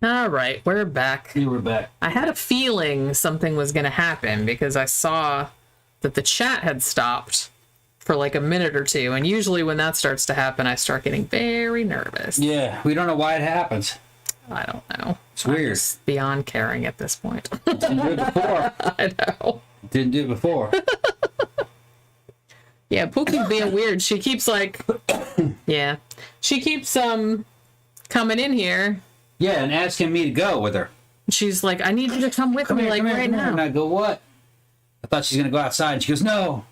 All right, we're back. You were back. I had a feeling something was going to happen because I saw that the chat had stopped for like a minute or two. And usually when that starts to happen, I start getting very nervous. Yeah, we don't know why it happens. I don't know. It's weird. It's beyond caring at this point. Didn't do it before. I know. Didn't do it before. Yeah, Pookie's being weird. She keeps like, yeah, she keeps coming in here. Yeah, and asking me to go with her. She's like, I need you to come with me, like right now. And I go, what? I thought she's gonna go outside, and she goes, no.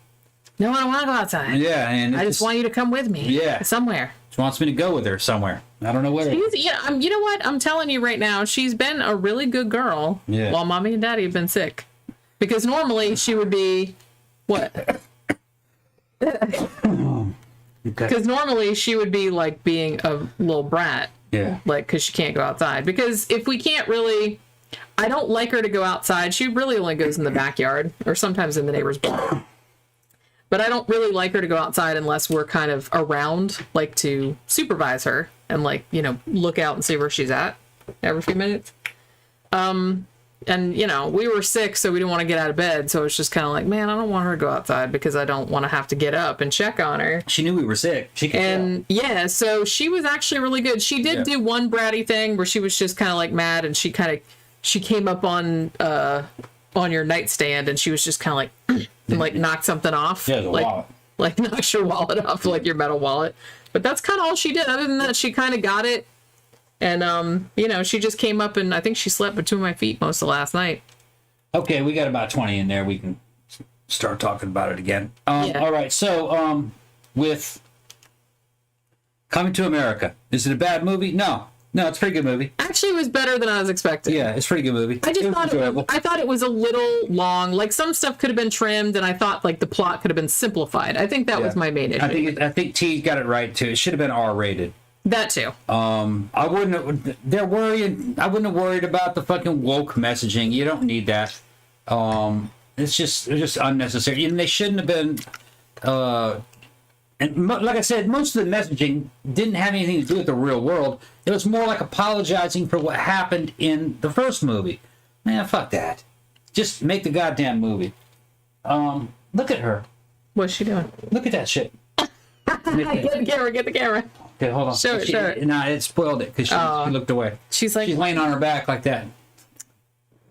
No, I don't want to go outside. Yeah, and I just want you to come with me. Yeah, somewhere. She wants me to go with her somewhere. I don't know where. Yeah, you know what? I'm telling you right now, she's been a really good girl. Yeah. While mommy and daddy have been sick, because normally she would be what? Because normally she would be like being a little brat. Yeah. Like, because she can't go outside. Because if we can't really, I don't like her to go outside. She really only goes in the backyard or sometimes in the neighbor's barn. But I don't really like her to go outside unless we're kind of around, like to supervise her and like, you know, look out and see where she's at every few minutes. And, you know, we were sick, so we didn't want to get out of bed. So it's just kind of like, man, I don't want her to go outside because I don't want to have to get up and check on her. She knew we were sick. She could tell. Yeah, so she was actually really good. She did do one bratty thing where she was just kind of like mad, and she came up on your nightstand, and she was just kind of like, and like knocked something off. Yeah, the wallet. Like knocks your wallet off, like your metal wallet. But that's kind of all she did. Other than that, she kind of got it. And, you know, she just came up, and I think she slept between my feet most of last night. Okay, we got about 20 in there. We can start talking about it again. All right, so with Coming to America, is it a bad movie? No, it's a pretty good movie. Actually, it was better than I was expecting. Yeah, it's a pretty good movie. I thought it was a little long. Like, some stuff could have been trimmed, and I thought like the plot could have been simplified. I think that was my main issue. I think T got it right too. It should have been R-rated. That too. I wouldn't have worried about the fucking woke messaging. You don't need that. It's just unnecessary. And they shouldn't have been. Like I said, most of the messaging didn't have anything to do with the real world. It was more like apologizing for what happened in the first movie. Man, fuck that. Just make the goddamn movie. Look at her. What's she doing? Look at that shit. Get the camera. Okay, hold on. Show it. No, it spoiled it because she looked away. She's laying on her back like that.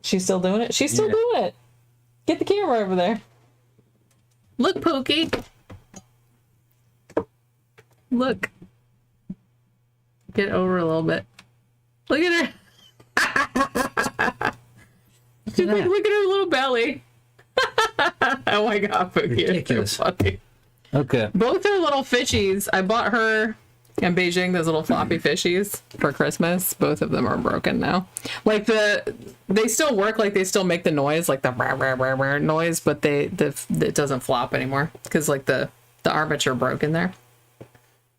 She's still doing it? She's still doing it. Get the camera over there. Look, Pookie. Look. Get over a little bit. Look at her. She's like, look at her little belly. Oh my god, Pookie. Ridiculous. So funny. Okay. Both her little fishies. I bought her and Beijing those little floppy fishies for Christmas. Both of them are broken now. Like they still work, like they still make the noise, like the rah, rah, rah, rah noise, but it doesn't flop anymore because like the armature broke in there.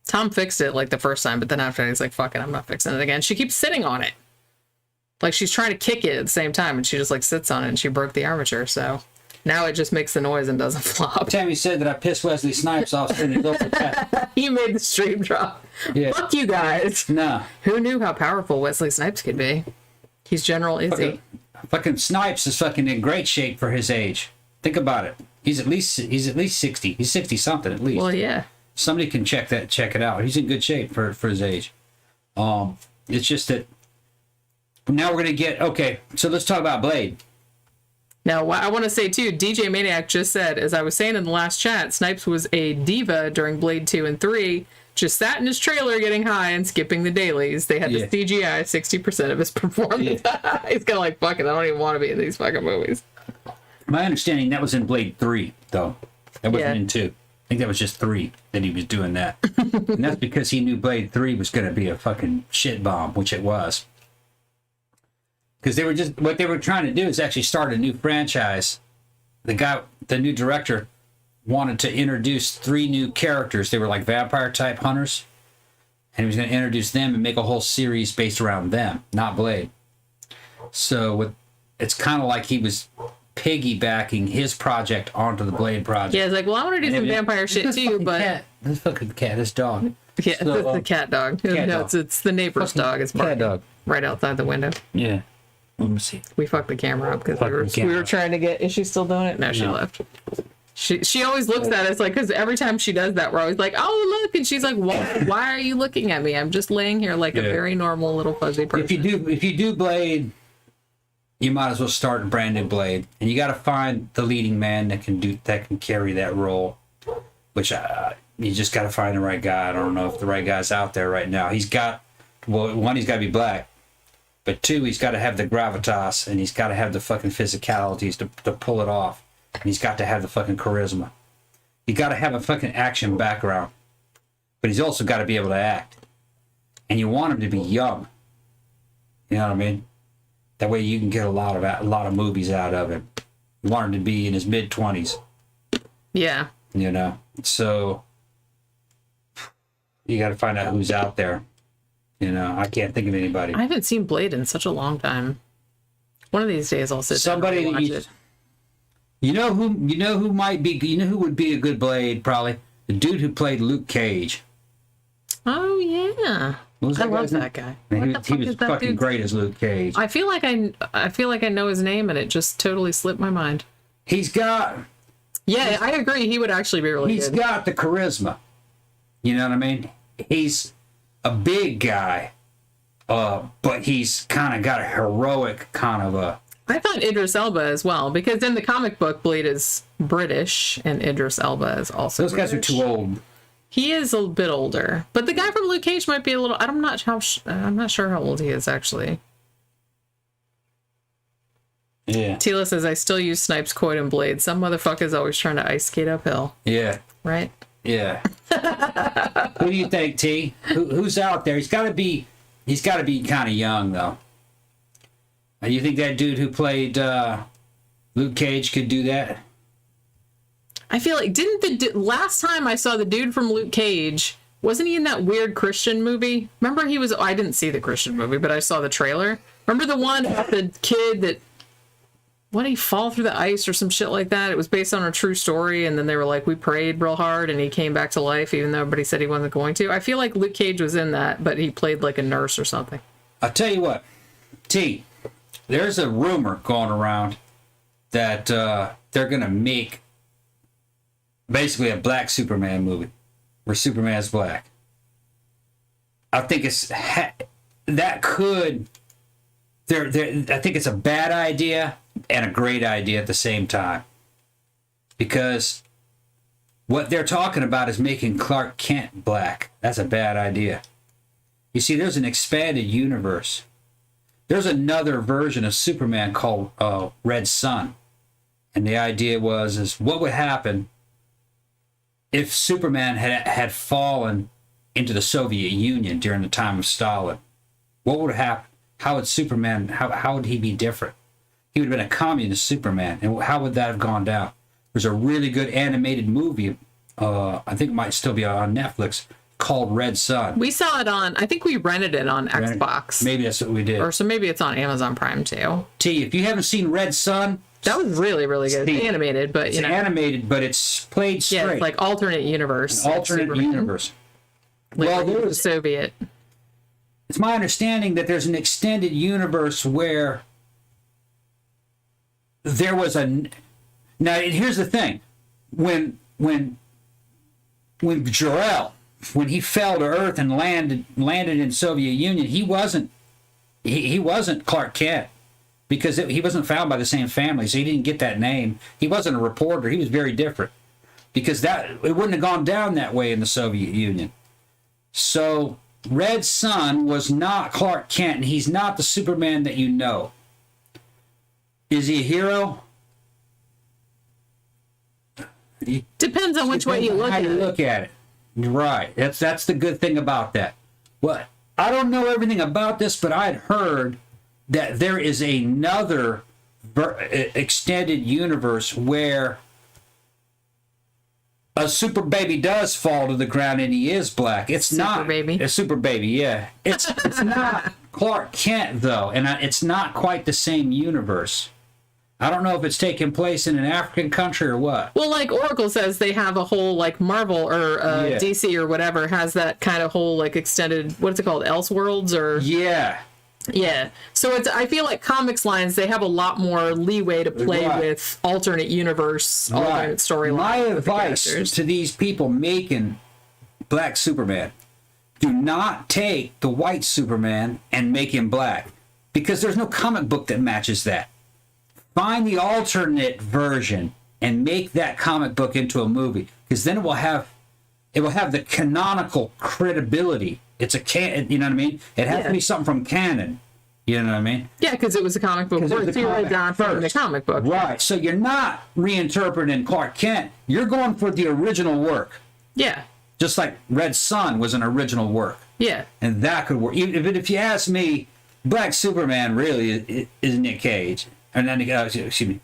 Tom fixed it like the first time, but then after he's like, fuck it, I'm not fixing it again. She keeps sitting on it. Like she's trying to kick it at the same time, and she just like sits on it, and she broke the armature, so now it just makes the noise and doesn't flop. Tammy said that I pissed Wesley Snipes off sending it over that. He made the stream drop. Yeah. Fuck you guys. No. Who knew how powerful Wesley Snipes could be? He's General Izzy. Fucking Snipes is fucking in great shape for his age. Think about it. He's at least 60. He's 60 something at least. Well, yeah. Somebody can check it out. He's in good shape for his age. It's just that now we're gonna so let's talk about Blade. Now, I want to say, too, DJ Maniac just said, as I was saying in the last chat, Snipes was a diva during Blade 2 and 3, just sat in his trailer getting high and skipping the dailies. They had to CGI 60% of his performance. Yeah. He's kind of like, fuck it, I don't even want to be in these fucking movies. My understanding, that was in Blade 3, though. That wasn't in 2. I think that was just 3 that he was doing that. And that's because he knew Blade 3 was going to be a fucking shit bomb, which it was. Because what they were trying to do is actually start a new franchise. The new director wanted to introduce 3 new characters. They were like vampire type hunters. And he was going to introduce them and make a whole series based around them, not Blade. So it's kind of like he was piggybacking his project onto the Blade project. Yeah, it's like, well, I want to do some vampire shit too, but this fucking cat, this dog. Yeah, So, it's the cat dog. cat No, dog. it's the neighbor's dog. It's barking dog. right outside the window. Yeah. Let me see. We fucked the camera up because Fuck the we camera. were trying to get. Is she still doing it? No, she No. left. She always looks at us like, because every time she does that, we're always like, oh look, and she's like, why are you looking at me? I'm just laying here like a very normal little fuzzy person. If you do Blade, you might as well start a brand new Blade, and you got to find the leading man that can carry that role. Which you just got to find the right guy. I don't know if the right guy's out there right now. He's got one, he's got to be black, but two, he's got to have the gravitas, and he's got to have the fucking physicalities to pull it off. And he's got to have the fucking charisma. He got to have a fucking action background, but he's also got to be able to act. And you want him to be young. You know what I mean? That way you can get a lot of movies out of him. You want him to be in his mid-20s. Yeah. You know, so you got to find out who's out there. You know, I can't think of anybody. I haven't seen Blade in such a long time. One of these days I'll sit Somebody down and watch it. You know who might be. You know who would be a good Blade? Probably the dude who played Luke Cage. Oh yeah, I love that guy. He was fucking great as Luke Cage. I feel like I know his name, and it just totally slipped my mind. He's got. Yeah, I agree. He would actually be really good. He's got the charisma. You know what I mean? He's a big guy, but he's kind of got a heroic kind of a. I thought Idris Elba as well, because in the comic book, Blade is British, and Idris Elba is also Those guys are British. too old. He is a bit older, but the guy from Luke Cage might be a little. I'm not sure how old he is actually. Yeah. Tila says, I still use Snipes, Quote, and Blade. Some motherfucker's always trying to ice skate uphill. Yeah. Right? Yeah. Who do you think, T? Who's out there? He's got to be kind of young, though. You think that dude who played Luke Cage could do that? I feel like, last time I saw the dude from Luke Cage, wasn't he in that weird Christian movie? Remember I didn't see the Christian movie, but I saw the trailer. Remember the one about the kid that, what did he fall through the ice or some shit like that? It was based on a true story, and then they were like, we prayed real hard, and he came back to life, even though everybody said he wasn't going to. I feel like Luke Cage was in that, but he played like a nurse or something. I'll tell you what, T, there's a rumor going around that they're going to make basically a black Superman movie where Superman's black. I think I think it's a bad idea and a great idea at the same time. Because what they're talking about is making Clark Kent black. That's a bad idea. You see, there's an expanded universe. There's another version of Superman called Red Sun. And the idea is what would happen if Superman had fallen into the Soviet Union during the time of Stalin. What would happen? How would Superman, how would he be different? He would have been a communist Superman. And how would that have gone down? There's a really good animated movie, I think it might still be on Netflix, called Red Sun. We saw it I think we rented it on Xbox. Maybe that's what we did. Or so maybe it's on Amazon Prime too. T, if you haven't seen Red Sun, that was really, really good. It's animated, but it's animated, but it's played straight. Yeah, it's like alternate universe. An alternate universe. Well, there was Soviet. It's my understanding that there's an extended universe where there was a. Now here's the thing, when Jor-El, when he fell to Earth and landed in Soviet Union, he wasn't Clark Kent. Because he wasn't found by the same family, so he didn't get that name. He wasn't a reporter. He was very different. Because it wouldn't have gone down that way in the Soviet Union. So Red Sun was not Clark Kent, and he's not the Superman that you know. Is he a hero? Depends on which way you look at it. How you look at it. Right. That's the good thing about that. Well, I don't know everything about this, but I'd heard that there is another extended universe where a super baby does fall to the ground and he is black. It's not a super baby, yeah. It's not Clark Kent though, and it's not quite the same universe. I don't know if it's taking place in an African country or what. Well, like Oracle says, they have a whole like Marvel or DC or whatever has that kind of whole like extended, what's it called, Elseworlds or Yeah. Yeah. So it's, I feel like comics lines, they have a lot more leeway to play with alternate universe, alternate storylines. My advice to these people making Black Superman, do not take the white Superman and make him black, because there's no comic book that matches that. Find the alternate version and make that comic book into a movie, because then it will have the canonical credibility. It's a you know what I mean? It has to be something from canon. You know what I mean? Yeah, because it was a comic book. First, you're adapting the comic book. Right. So you're not reinterpreting Clark Kent. You're going for the original work. Yeah. Just like Red Sun was an original work. Yeah. And that could work. Even if you ask me, Black Superman really is Nick Cage. And then, excuse me,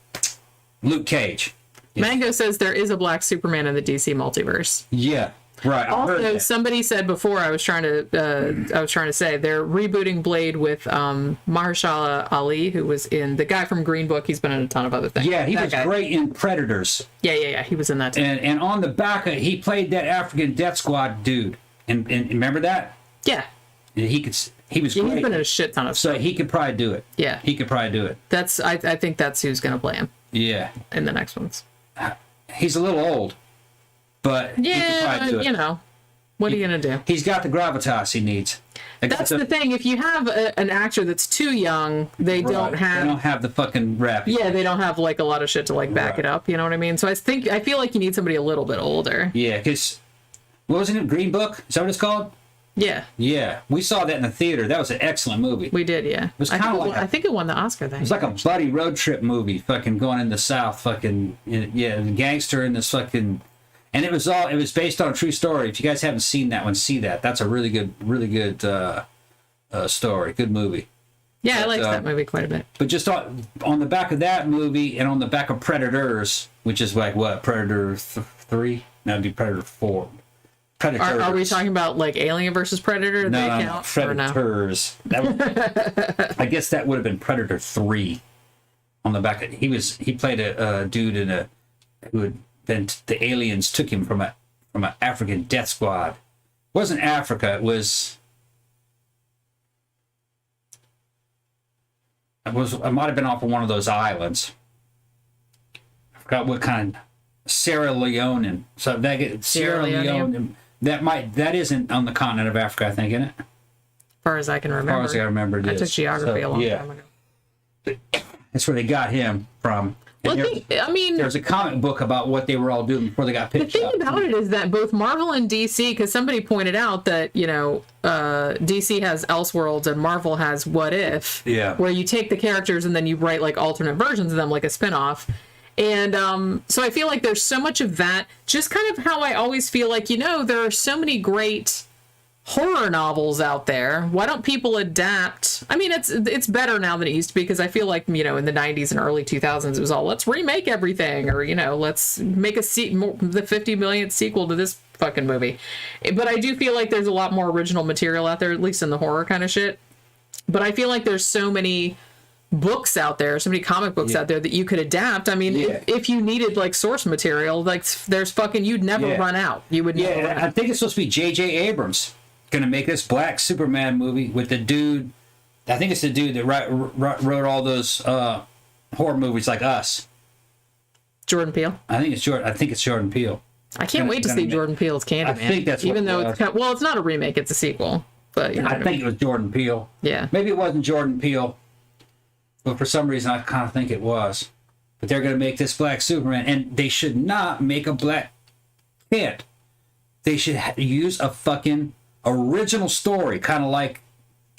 Luke Cage. Mango says there is a Black Superman in the DC multiverse. Yeah. Right. Also, somebody said before, I was trying to say they're rebooting Blade with Mahershala Ali, who was in the guy from Green Book. He's been in a ton of other things. Yeah, he was great in Predators. Yeah. He was in that too. And on the back, he played that African Death Squad dude. And remember that? Yeah. He was great. He's been in a shit ton of stuff. So he could probably do it. Yeah. He could probably do it. I think that's who's going to play him. Yeah. In the next ones. He's a little old. But yeah, you know, what are you going to do? He's got the gravitas he needs. That's the thing. If you have an actor that's too young, they don't have the fucking rep. Yeah, they don't have like a lot of shit to like back it up. You know what I mean? So I feel like you need somebody a little bit older. Yeah, because what was it? Green Book? Is that what it's called? Yeah. Yeah, we saw that in the theater. That was an excellent movie. We did, yeah. It was kind of like I think it won the Oscar thing. It was like a bloody road trip movie, fucking going in the South, fucking gangster in this fucking. And it was based on a true story. If you guys haven't seen that one, see that. That's a really good story. Good movie. Yeah, I liked that movie quite a bit. But just on the back of that movie and on the back of Predators, which is like what, Predator 3? No, it'd be Predator 4. Predators. Are we talking about like Alien versus Predator? No, Predators. That I guess that would have been Predator 3. On the back, he played a dude who had. Then the aliens took him from an African death squad. It wasn't Africa. It might have been off of one of those islands. I forgot what kind. Sierra Leone. So Sierra Leone. That isn't on the continent of Africa, I think, isn't it? As far as I can remember. As far as I remember, it is. I took geography a long time ago. That's where they got him from. Well, there's a comic book about what they were all doing before they got picked up. The thing about it is that both Marvel and DC, because somebody pointed out that, DC has Elseworlds and Marvel has What If, where you take the characters and then you write like alternate versions of them, like a spinoff. And so I feel like there's so much of that, just kind of how I always feel like, there are so many great horror novels out there. Why don't people adapt? I mean, it's better now than it used to be, because I feel like, in the 90s and early 2000s, it was all, let's remake everything, or, let's make the 50 millionth sequel to this fucking movie. But I do feel like there's a lot more original material out there, at least in the horror kind of shit. But I feel like there's so many books out there, so many comic books out there that you could adapt. I mean, if you needed like source material, like there's you'd never run out. You would never run out. I think it's supposed to be J.J. Abrams gonna make this Black Superman movie with the dude. I think it's the dude that wrote all those horror movies like Us. Jordan Peele. I think it's Jordan Peele. I can't wait to see Jordan Peele's Candyman. I think that's even though it's it's not a remake, it's a sequel. But I think it was Jordan Peele. Yeah. Maybe it wasn't Jordan Peele, but for some reason I kind of think it was. But they're gonna make this Black Superman, and they should not make a black kid. They should use a fucking original story, kind of like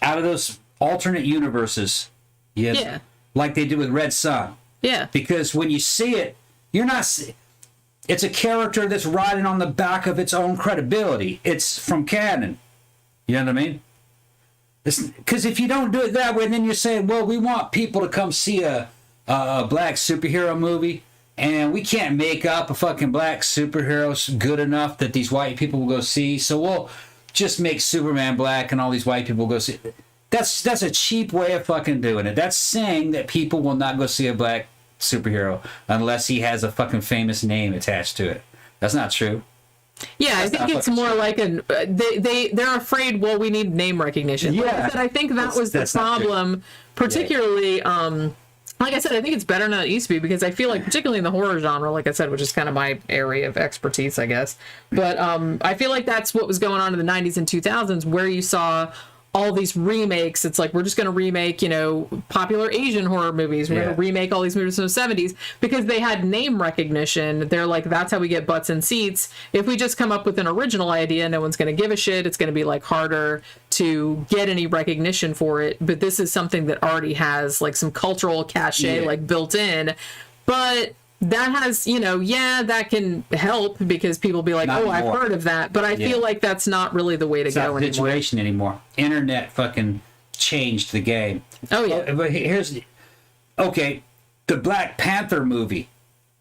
out of those alternate universes. Yeah. Like they did with Red Sun. Yeah. Because when you see it, it's a character that's riding on the back of its own credibility. It's from canon. You know what I mean? Because if you don't do it that way, then you're saying, well, we want people to come see a black superhero movie, and we can't make up a fucking black superhero good enough that these white people will go see, so we'll just make Superman black and all these white people will go see. That's a cheap way of fucking doing it. That's saying that people will not go see a black superhero unless he has a fucking famous name attached to it. That's not true. Yeah, I think it's more like they're afraid. Well, we need name recognition. Yeah, like I said, I think that was the problem, particularly. Like I said, I think it's better than it used to be because I feel like, particularly in the horror genre, like I said, which is kind of my area of expertise, I guess. But I feel like that's what was going on in the 90s and 2000s, where you saw all these remakes. It's like, we're just going to remake, popular Asian horror movies. We're going to remake all these movies from the 70s because they had name recognition. They're like, that's how we get butts in seats. If we just come up with an original idea, no one's going to give a shit. It's going to be like harder to get any recognition for it. But this is something that already has like some cultural cachet like built in. But that has, that can help because people be like, I've heard of that. But I feel like that's not really the way to go anymore. It's not the situation anymore. Internet fucking changed the game. Oh, yeah. But the Black Panther movie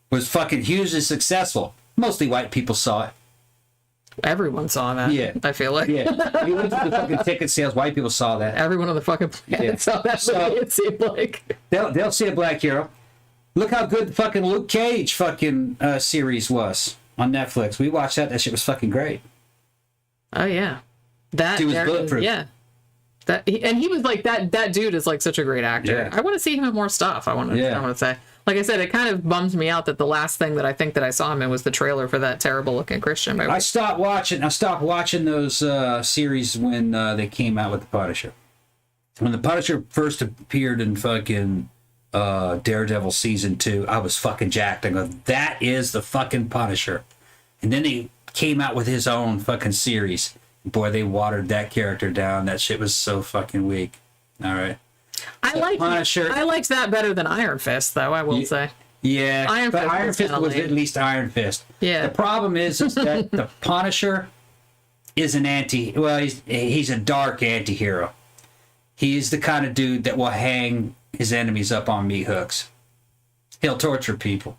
was fucking hugely successful. Mostly white people saw it. Everyone saw that. Yeah. I feel like. Yeah. You looked at the fucking ticket sales, white people saw that. Everyone on the fucking planet saw that movie, it seemed like. They'll see a black hero. Look how good the fucking Luke Cage fucking series was on Netflix. We watched that. That shit was fucking great. Oh, yeah. That he was bulletproof. Yeah. And he was like, that dude is like such a great actor. Yeah. I want to see him in more stuff, I want to say. Like I said, it kind of bums me out that the last thing that I think that I saw him in was the trailer for that terrible looking Christian movie. I stopped watching those series when they came out with The Punisher. When The Punisher first appeared in fucking Daredevil season 2, I was fucking jacked. I go, that is the fucking Punisher. And then he came out with his own fucking series. Boy, they watered that character down. That shit was so fucking weak. All right. I liked that better than Iron Fist, though, I will say. Yeah, Iron Fist was at least Iron Fist. Yeah. The problem is that the Punisher is he's a dark anti-hero. He's the kind of dude that will hang his enemies up on meat hooks. He'll torture people.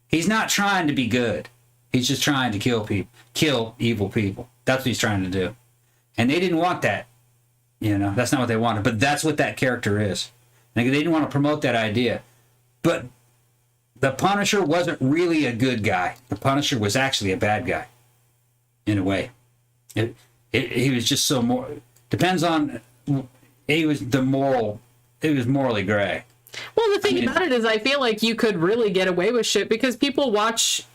He's not trying to be good. He's just trying to kill evil people. That's what he's trying to do. And they didn't want that. That's not what they wanted. But that's what that character is. And they didn't want to promote that idea. But the Punisher wasn't really a good guy. The Punisher was actually a bad guy. In a way. He was just so more... Depends on... He was morally gray. Well, the thing about it is I feel like you could really get away with shit because people watch,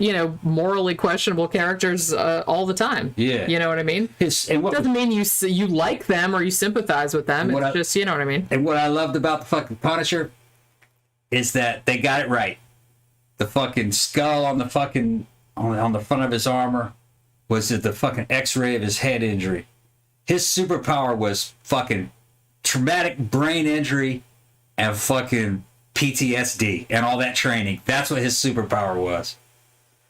morally questionable characters all the time. Yeah. You know what I mean? Doesn't mean you like them or you sympathize with them. It's just, you know what I mean? And what I loved about the fucking Punisher is that they got it right. The fucking skull on the fucking, on the front of his armor was the fucking x-ray of his head injury. His superpower was fucking traumatic brain injury and fucking PTSD and all that training. That's what his superpower was.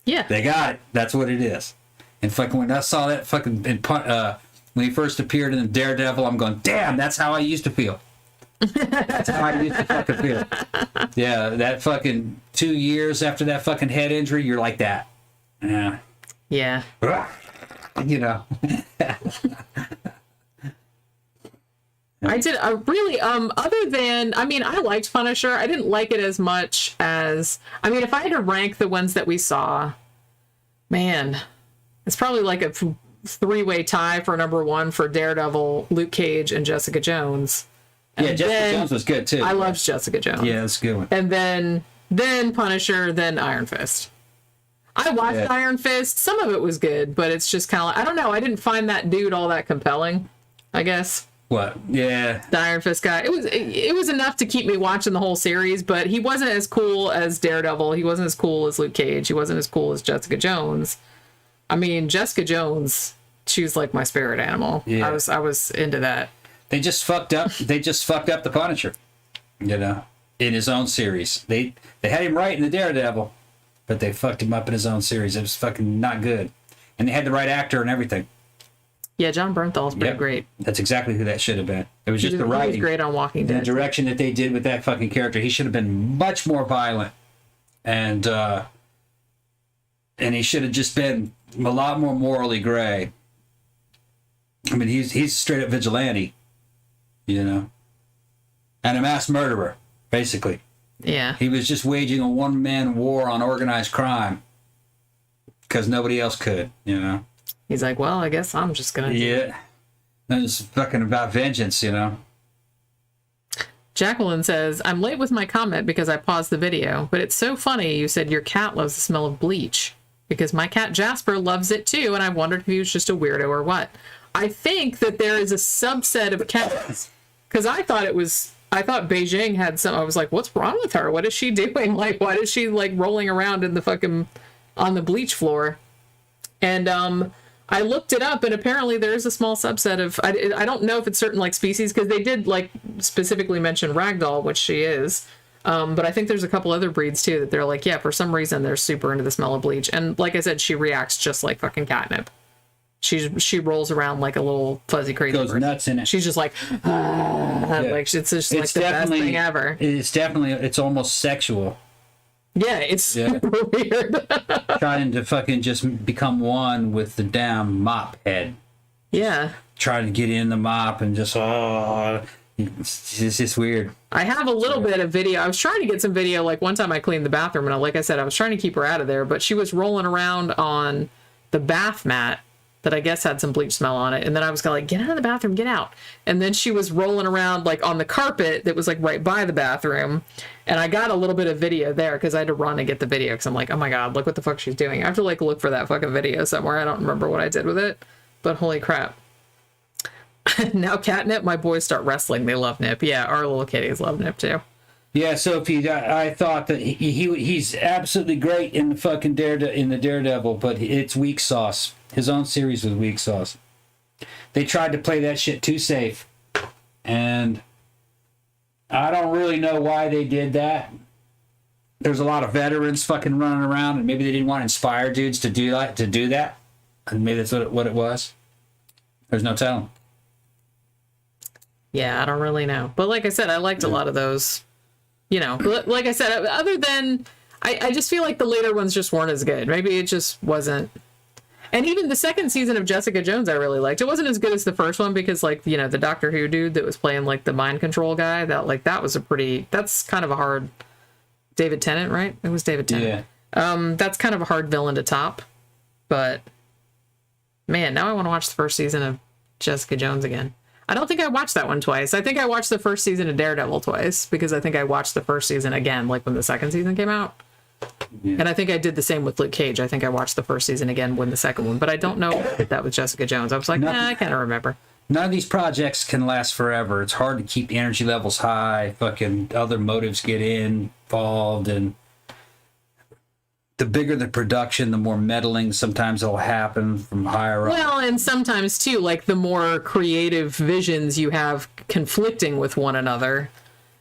Yeah. They got it. That's what it is. And fucking when I saw that fucking when he first appeared in Daredevil, I'm going, damn, that's how I used to feel. That's how I used to fucking feel. Yeah, that fucking 2 years after that fucking head injury, you're like that. Yeah. Yeah. I did a really, other than, I liked Punisher. I didn't like it as much as, if I had to rank the ones that we saw, man, it's probably like a three-way tie for number one for Daredevil, Luke Cage, and Jessica Jones. And Jessica Jones was good too. I loved Jessica Jones. Yeah, that's a good one. And then Punisher, then Iron Fist. I watched Iron Fist. Some of it was good, but it's just kind of like, I don't know. I didn't find that dude all that compelling, I guess. What? Yeah. The Iron Fist guy. It was enough to keep me watching the whole series, but he wasn't as cool as Daredevil. He wasn't as cool as Luke Cage. He wasn't as cool as Jessica Jones. Jessica Jones, she was like my spirit animal. Yeah. I was into that. They just fucked up. The Punisher. In his own series. They had him right in the Daredevil, but they fucked him up in his own series. It was fucking not good. And they had the right actor and everything. Yeah, John Bernthal's pretty great. That's exactly who that should have been. It was just the writing. He was great on Walking Dead. The direction that they did with that fucking character, he should have been much more violent, and he should have just been a lot more morally gray. He's a straight up vigilante, and a mass murderer, basically. Yeah. He was just waging a one-man war on organized crime because nobody else could, you know? He's like, well, I guess I'm just going to do it. Yeah. And it's fucking about vengeance, you know? Jacqueline says, I'm late with my comment because I paused the video, but it's so funny you said your cat loves the smell of bleach because my cat Jasper loves it too, and I wondered if he was just a weirdo or what. I think that there is a subset of cats because I thought Beijing had some. I was like, what's wrong with her? What is she doing? Like, why is she like rolling around in the fucking on the bleach floor? And I looked it up, and apparently there is a small subset of. I don't know if it's certain like species because they did like specifically mention ragdoll, which she is. But I think there's a couple other breeds too that they're like, yeah, for some reason they're super into the smell of bleach. And like I said, she reacts just like fucking catnip. She rolls around like a little fuzzy crazy Goes person. nuts in it. She's just like, like it's just like the best thing ever. It's almost sexual. Yeah, it's super weird. Trying to fucking just become one with the damn mop head. Yeah. Trying to get in the mop and just, it's just weird. I have a little bit of video. I was trying to get some video. Like one time I cleaned the bathroom and like I said, I was trying to keep her out of there, but she was rolling around on the bath mat that I guess had some bleach smell on it. And then I was kind of like, get out of the bathroom, get out. And then she was rolling around like on the carpet that was like right by the bathroom. And I got a little bit of video there because I had to run and get the video because I'm like, oh my God, look what the fuck she's doing. I have to like look for that fucking video somewhere. I don't remember what I did with it, but holy crap. Now catnip, my boys start wrestling. They love Nip. Yeah, our little kitties love Nip too. Yeah, Sophie, I thought that he's absolutely great in the fucking Daredevil, but it's weak sauce. His own series was weak sauce. They tried to play that shit too safe, and I don't really know why they did that. There's a lot of veterans fucking running around, and maybe they didn't want to inspire dudes to do that, and maybe that's what it was. There's no telling. Yeah, I don't really know, but like I said, I liked a lot of those. You know, like I said, other than I just feel like the later ones just weren't as good. Maybe it just wasn't. And even the second season of Jessica Jones, I really liked. It wasn't as good as the first one because, like, you know, the Doctor Who dude that was playing like the mind control guy, that was that's kind of a hard. David Tennant, right? It was David Tennant. Yeah. That's kind of a hard villain to top. But man, now I want to watch the first season of Jessica Jones again. I don't think I watched that one twice. I think I watched the first season of Daredevil twice because I think I watched the first season again, like when the second season came out. Yeah. And I think I did the same with Luke Cage. I think I watched the first season again when the second one, but I don't know if I did that with Jessica Jones. I was like, I can't remember. None of these projects can last forever. It's hard to keep the energy levels high. Fucking other motives get involved, and the bigger the production, the more meddling sometimes it'll happen from higher up. Well, and sometimes too, like the more creative visions you have conflicting with one another.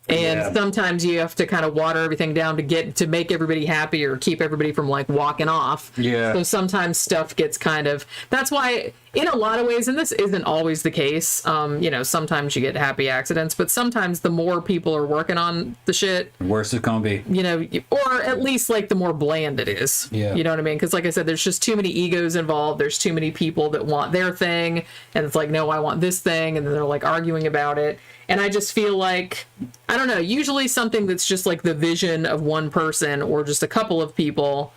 And sometimes you have to kind of water everything down to make everybody happy or keep everybody from like walking off. Yeah. So sometimes stuff gets that's why in a lot of ways, and this isn't always the case, you know, sometimes you get happy accidents, but sometimes the more people are working on the shit, the worse it's going to be. You know, or at least like the more bland it is. Yeah. You know what I mean? Because like I said, there's just too many egos involved. There's too many people that want their thing. And it's like, no, I want this thing. And then they're like arguing about it. And I just feel like, I don't know, usually something that's just like the vision of one person or just a couple of people,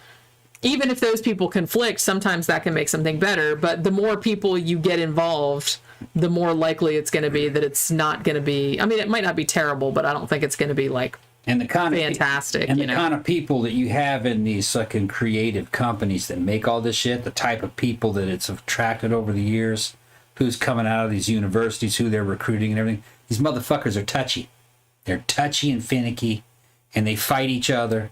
even if those people conflict, sometimes that can make something better. But the more people you get involved, the more likely it's going to be that it's not going to be, I mean, it might not be terrible, but I don't think it's going to be like fantastic. And the kind of people that you have in these fucking creative companies that make all this shit, the type of people that it's attracted over the years, who's coming out of these universities, who they're recruiting and everything. These motherfuckers are touchy. They're touchy and finicky, and they fight each other,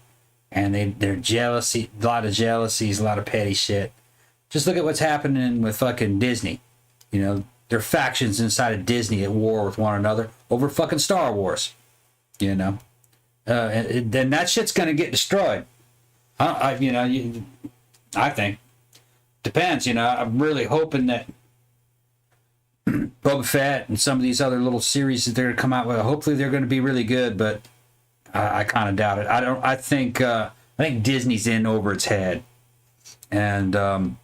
and they're jealousy, a lot of jealousies, a lot of petty shit. Just look at what's happening with fucking Disney. You know, there are factions inside of Disney at war with one another over fucking Star Wars. You know, and then that shit's gonna get destroyed. I think depends. You know, I'm really hoping that Boba Fett and some of these other little series that they're going to come out with, hopefully they're going to be really good, but I kind of doubt it. I think Disney's in over its head, and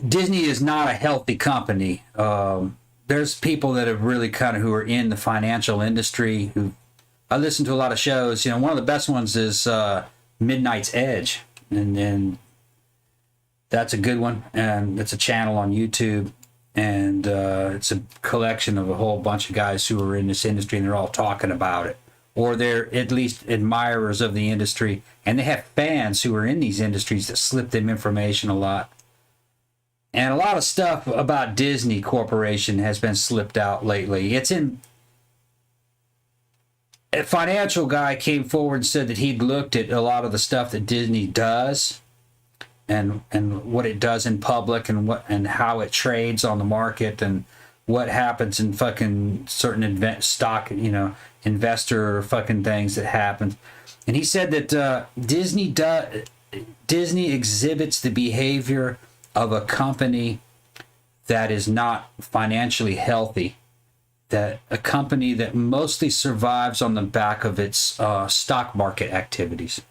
Disney is not a healthy company. There's people that have really who are in the financial industry who I listen to a lot of shows. One of the best ones is Midnight's Edge, and that's a good one. And it's a channel on YouTube, and it's a collection of a whole bunch of guys who are in this industry, and they're all talking about it, or they're at least admirers of the industry, and they have fans who are in these industries that slip them information a lot. And a lot of stuff about Disney Corporation has been slipped out lately. A financial guy came forward and said that he'd looked at a lot of the stuff that Disney does and what it does in public and how it trades on the market and what happens in fucking certain stock, investor fucking things that happen. And he said that Disney exhibits the behavior of a company that is not financially healthy, that a company that mostly survives on the back of its stock market activities.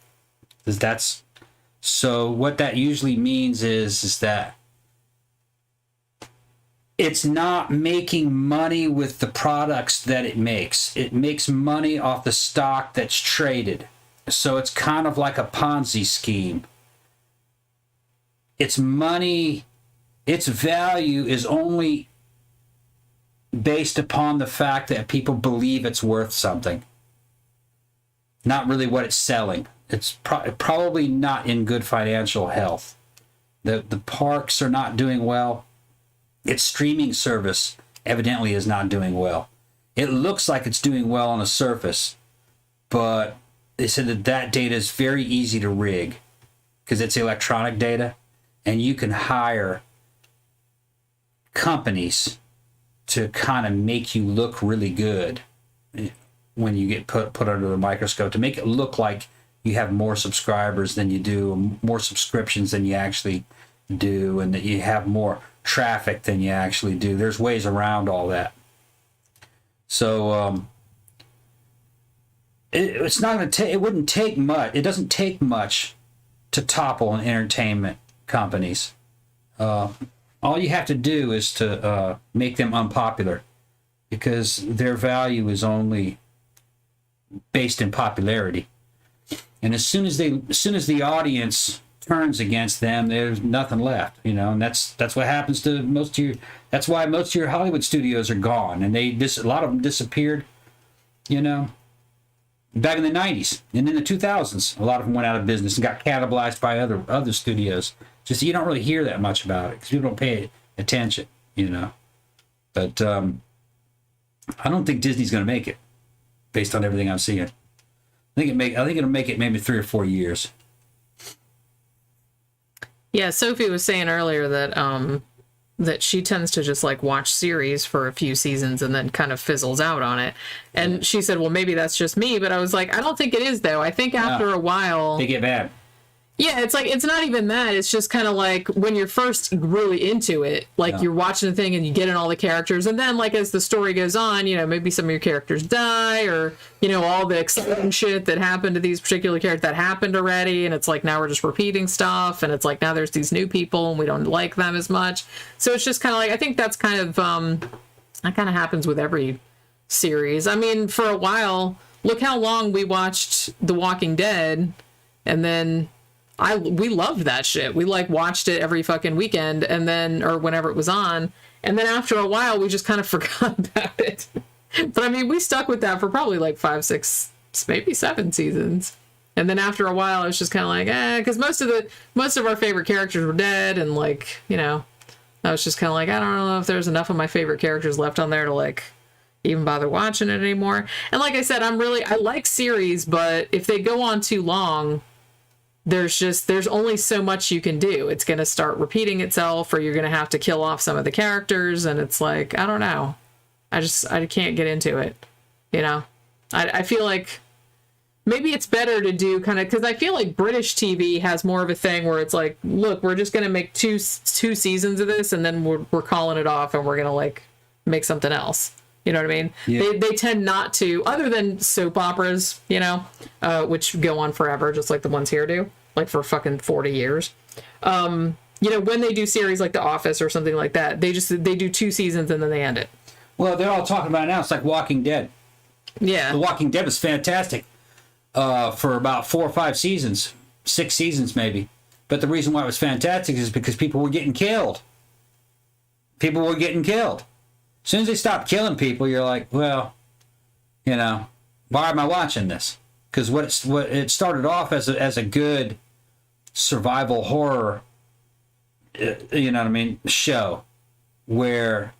So what that usually means is that it's not making money with the products that it makes. It makes money off the stock that's traded. So it's kind of like a Ponzi scheme. Its money, its value is only based upon the fact that people believe it's worth something. Not really what it's selling. It's probably not in good financial health. The parks are not doing well. Its streaming service evidently is not doing well. It looks like it's doing well on the surface, but they said that data is very easy to rig because it's electronic data. And you can hire companies to kind of make you look really good when you get put under the microscope, to make it look like you have more subscribers than you do, more subscriptions than you actually do, and that you have more traffic than you actually do. There's ways around all that. So it's not going to take. It wouldn't take much. It doesn't take much to topple an entertainment companies. All you have to do is to make them unpopular, because their value is only based in popularity. And as soon as the audience turns against them, there's nothing left, and that's what happens to most of your. That's why most of your Hollywood studios are gone, and a lot of them disappeared, back in the 90s and in the 2000s. A lot of them went out of business and got cannibalized by other studios. Just you don't really hear that much about it because people don't pay attention, But I don't think Disney's going to make it, based on everything I'm seeing. I think it'll make it maybe 3 or 4 years. Yeah, Sophie was saying earlier that she tends to just like watch series for a few seasons and then kind of fizzles out on it. And she said, well, maybe that's just me, but I was like, I don't think it is though. I think after a while they get bad. Yeah, it's like, it's not even that. It's just kind of like when you're first really into it, like you're watching the thing and you get in all the characters. And then like as the story goes on, maybe some of your characters die or, all the exciting shit that happened to these particular characters that happened already. And it's like now we're just repeating stuff. And it's like now there's these new people and we don't like them as much. So it's just kind of like, I think that's kind of, that kind of happens with every series. I mean, for a while, look how long we watched The Walking Dead and then... we loved that shit. We watched it every fucking weekend and then, or whenever it was on. And then after a while, we just kind of forgot about it. But I mean, we stuck with that for probably 5, 6, maybe 7 seasons. And then after a while, it was just kind of like, because most of our favorite characters were dead. And I was just kind of like, I don't know if there's enough of my favorite characters left on there to even bother watching it anymore. And like I said, I like series, but if they go on too long, there's only so much you can do. It's going to start repeating itself, or you're going to have to kill off some of the characters. And it's like, I don't know. I can't get into it. I feel like maybe it's better to do kind of, because I feel like British TV has more of a thing where it's like, look, we're just going to make two seasons of this and then we're calling it off and we're going to make something else. You know what I mean? Yeah. They tend not to, other than soap operas, which go on forever, just like the ones here do, for fucking 40 years. When they do series like The Office or something like that, they do 2 seasons and then they end it. Well, they're all talking about it now. It's like Walking Dead. Yeah. The Walking Dead was fantastic for about 4 or 5 seasons, 6 seasons maybe. But the reason why it was fantastic is because people were getting killed. People were getting killed. As soon as they stopped killing people, you're like, well, you know, why am I watching this? Because what it started off as a good survival horror, you know what I mean, show where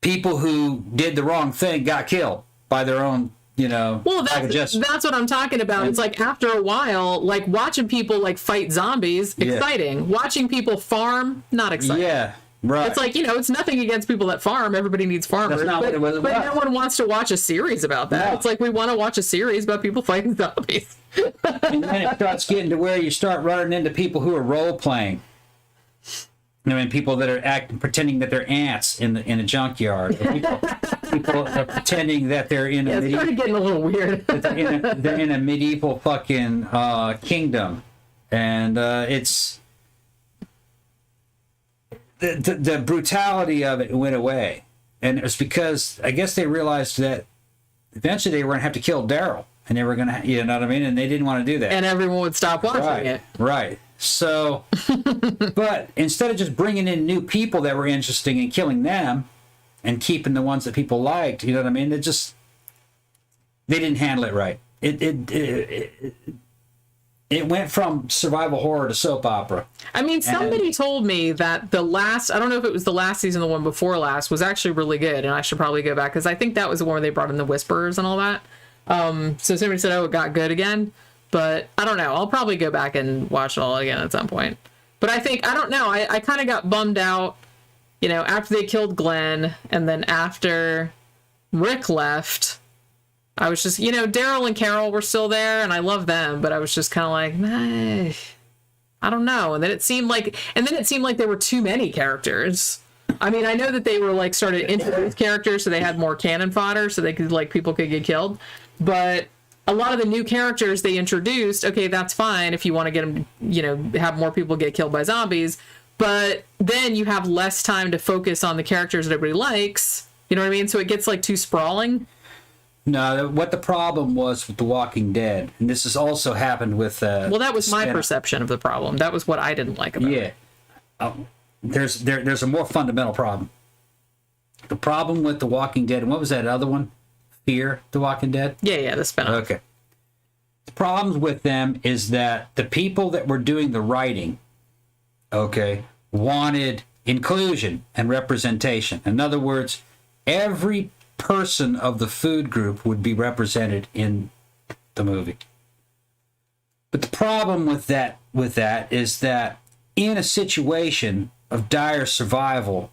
people who did the wrong thing got killed by their own, you know. Well, that's what I'm talking about. It's like after a while, like watching people like fight zombies, exciting. Yeah. Watching people farm, not exciting. Yeah, right. It's like, you know, it's nothing against people that farm. Everybody needs farmers. That's not what it was but about. No one wants to watch a series about that. No. It's like we want to watch a series about people fighting zombies. And then it starts getting to where you start running into people who are role playing. I mean, people that are pretending that they're ants in a junkyard. People are pretending that they're in a it's started getting a little weird. they're in a medieval fucking kingdom, and it's the brutality of it went away, and it was because I guess they realized that eventually they were going to have to kill Daryl, and they were going to, you know what I mean, and they didn't want to do that, and everyone would stop watching it. Right. So, but instead of just bringing in new people that were interesting and killing them and keeping the ones that people liked, you know what I mean? They didn't handle it right. It went from survival horror to soap opera. I mean, somebody told me that I don't know if it was the last season, the one before last, was actually really good, and I should probably go back, because I think that was the one where they brought in the Whisperers and all that. So somebody said, oh, it got good again. But I don't know. I'll probably go back and watch it all again at some point. But I don't know. I kind of got bummed out, you know, after they killed Glenn, and then after Rick left, I was just, you know, Daryl and Carol were still there, and I love them, but I was just kind of like, nah, I don't know. And then it seemed like there were too many characters. I mean, I know that they were like started to introduce characters, so they had more cannon fodder, so they could, like, people could get killed, but a lot of the new characters they introduced, okay, that's fine if you want to get them, you know, have more people get killed by zombies, but then you have less time to focus on the characters that everybody likes, you know what I mean? So it gets, like, too sprawling. No, what the problem was with The Walking Dead, and this has also happened with... well, that was my perception of the problem. That was what I didn't like about it. There's a more fundamental problem. The problem with The Walking Dead, and what was that other one? Fear the Walking Dead? Yeah, the spinoff. Okay. The problems with them is that the people that were doing the writing, okay, wanted inclusion and representation. In other words, every person of the food group would be represented in the movie. But the problem with that is that in a situation of dire survival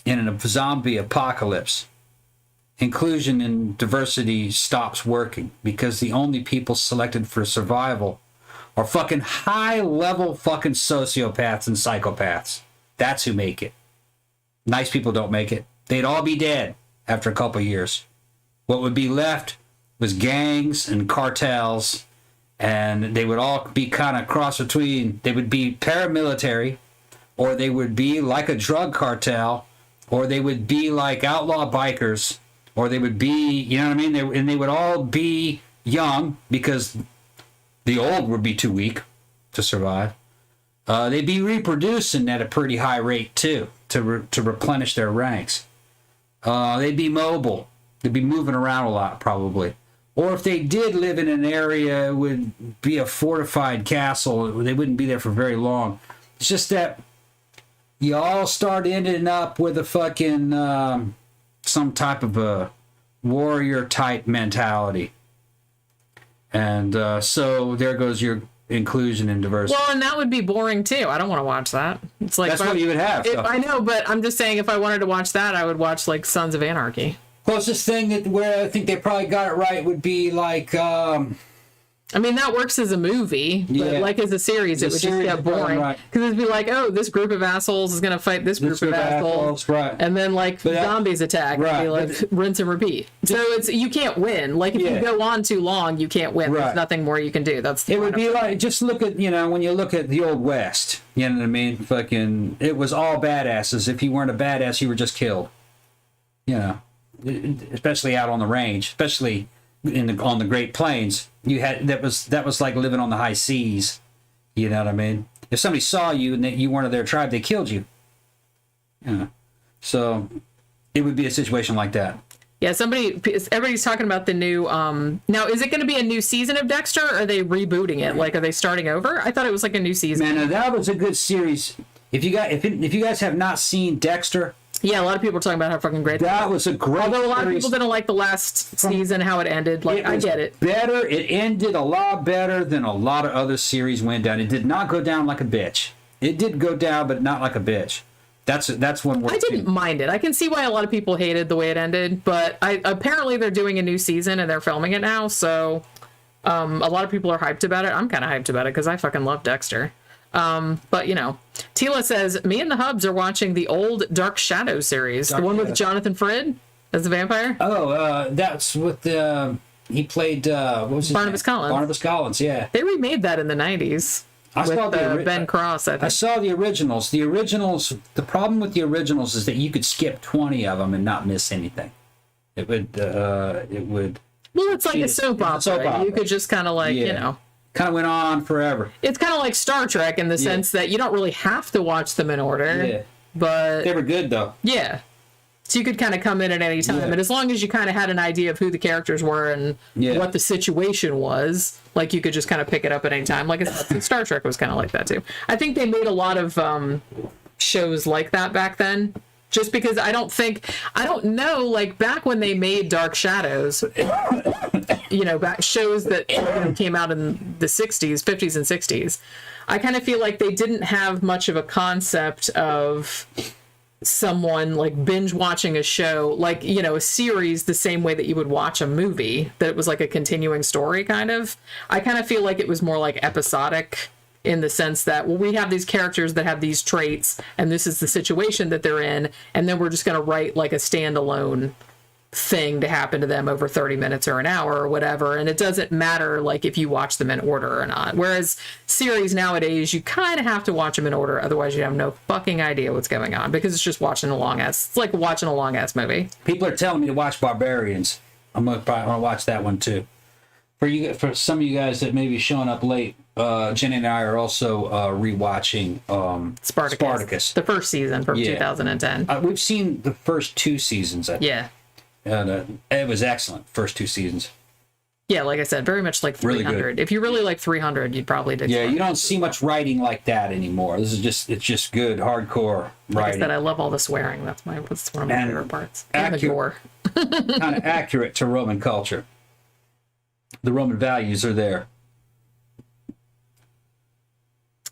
in a zombie apocalypse, inclusion and diversity stops working, because the only people selected for survival are fucking high-level fucking sociopaths and psychopaths. That's who make it. Nice people don't make it. They'd all be dead after a couple of years. What would be left was gangs and cartels, and they would all be kind of cross between, they would be paramilitary, or they would be like a drug cartel, or they would be like outlaw bikers, or they would be, you know what I mean? They would all be young, because the old would be too weak to survive. They'd be reproducing at a pretty high rate, too, to replenish their ranks. They'd be mobile. They'd be moving around a lot, probably. Or if they did live in an area, it would be a fortified castle. They wouldn't be there for very long. It's just that you all start ending up with a fucking... some type of a warrior type mentality, and so there goes your inclusion and diversity. Well, and that would be boring too. I don't want to watch that. It's like that's what you would have. I know, but I'm just saying, if I wanted to watch that, I would watch like Sons of Anarchy. Closest thing that where I think they probably got it right would be like I mean, that works as a movie, but like as a series, it would just get boring. Because it'd be like, oh, this group of assholes is going to fight this group of assholes. Right. And then, like, zombies attack. Right. And be like, rinse and repeat. So you can't win. Like, if you go on too long, you can't win. Right. There's nothing more you can do. It would be like, just look at, you know, when you look at the Old West, you know what I mean? Fucking, it was all badasses. If you weren't a badass, you were just killed. You know. especially out on the range, especially on the Great Plains. You had that was like living on the high seas. You know what I mean? If somebody saw you and that you weren't of their tribe, they killed you. Yeah. So it would be a situation like that. Yeah, everybody's talking about the new, now is it going to be a new season of Dexter, or are they rebooting it? Like, are they starting over? I thought it was like a new season. Man, now that was a good series. If you guys have not seen Dexter. Yeah, a lot of people are talking about how fucking great that was a great Although a lot series. of people didn't like the last season, how it ended. Like, I get it. Better. It ended a lot better than a lot of other series went down. It did not go down like a bitch. It did go down, but not like a bitch. That's one word. I didn't mind it. I can see why a lot of people hated the way it ended, but apparently they're doing a new season and they're filming it now, so a lot of people are hyped about it. I'm kind of hyped about it because I fucking love Dexter. But, you know, Tila says, me and the Hubs are watching the old Dark Shadow series, the one with Jonathan Frid as the vampire. Oh, that's with he played, what was his Barnabas name? Collins. Barnabas Collins, yeah. They remade that in the 90s. I saw Ben Cross, I think. I saw the originals. The problem with the originals is that you could skip 20 of them and not miss anything. It would. Well, it's like a soap opera. You could just kind of like, you know. Kind of went on forever. It's kind of like Star Trek in the sense that you don't really have to watch them in order. Yeah. But they were good, though. Yeah. So you could kind of come in at any time. And as long as you kind of had an idea of who the characters were and what the situation was, like you could just kind of pick it up at any time. Like I said, Star Trek was kind of like that too. I think they made a lot of shows like that back then. Just because I don't know, like back when they made Dark Shadows, you know, back shows that came out in the 60s, 50s and 60s, I kind of feel like they didn't have much of a concept of someone like binge watching a show, like, you know, a series the same way that you would watch a movie, that it was like a continuing story kind of. I kind of feel like it was more like episodic in the sense that, well, we have these characters that have these traits and this is the situation that they're in, and then we're just going to write like a standalone thing to happen to them over 30 minutes or an hour or whatever, and it doesn't matter like if you watch them in order or not. Whereas series nowadays, you kind of have to watch them in order, otherwise you have no fucking idea what's going on, because it's just watching it's like watching a long ass movie. People are telling me to watch Barbarians. I'm gonna watch that one too. For some of you guys that may be showing up late, Jenny and I are also rewatching Spartacus, the first season from 2010. We've seen the first two seasons, I think. Yeah. And it was excellent, first two seasons. Yeah, like I said, very much like 300. Really if you really like 300, you'd probably dig. Yeah, you don't see much writing like that anymore. It's just good, hardcore writing. Like I said, I love all the swearing. That's one of my favorite parts. And the gore. Kind of accurate to Roman culture. The Roman values are there.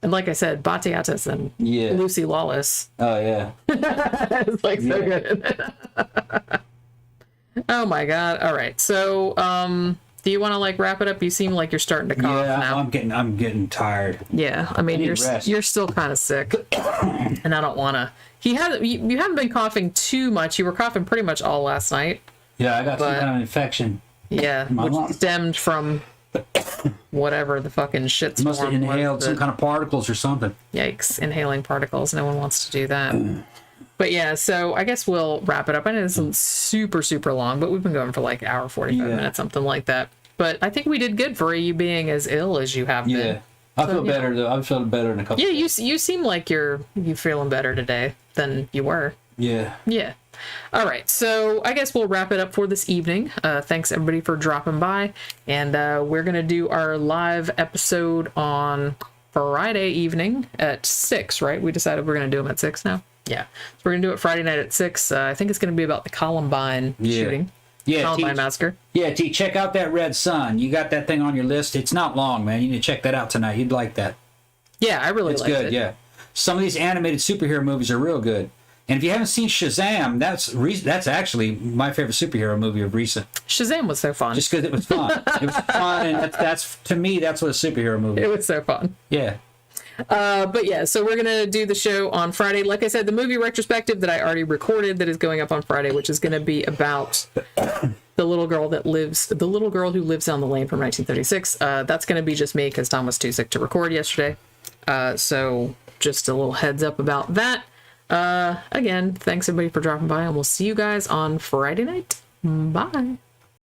And like I said, Batiatus and Lucy Lawless. Oh, yeah. It's like so good. Oh my god. All right. So, do you want to like wrap it up? You seem like you're starting to cough now. I'm getting tired. Yeah. I mean, you're still kind of sick. And I don't want to. You haven't been coughing too much. You were coughing pretty much all last night. Yeah, I got some kind of infection. Yeah, which stemmed from whatever the fucking shit's must have inhaled some kind of particles or something. Yikes, inhaling particles. No one wants to do that. But yeah, so I guess we'll wrap it up. I know this isn't super, super long, but we've been going for like an hour, 45 minutes, something like that. But I think we did good for you being as ill as you have been. Yeah, I feel better, though. I've felt better in a couple of days. You seem like you're feeling better today than you were. Yeah. Yeah. All right, so I guess we'll wrap it up for this evening. Thanks, everybody, for dropping by. And we're going to do our live episode on Friday evening at 6, right? We decided we're going to do them at 6 now? Yeah. So we're going to do it Friday night at 6. I think it's going to be about the Columbine shooting. Yeah, Columbine massacre. Yeah, T, check out that Red Sun. You got that thing on your list. It's not long, man. You need to check that out tonight. You'd like that. Yeah, I really liked it. It's good, yeah. Some of these animated superhero movies are real good. And if you haven't seen Shazam, that's actually my favorite superhero movie of recent. Shazam was so fun. Just because it was fun. It was fun, and that's to me, that's what a superhero movie is. It was so fun. Yeah. But yeah, so we're going to do the show on Friday. Like I said, the movie retrospective that I already recorded that is going up on Friday, which is going to be about the little girl who lives down the lane from 1936. That's going to be just me because Tom was too sick to record yesterday. So just a little heads up about that. Again, thanks everybody for dropping by, and we'll see you guys on Friday night. Bye.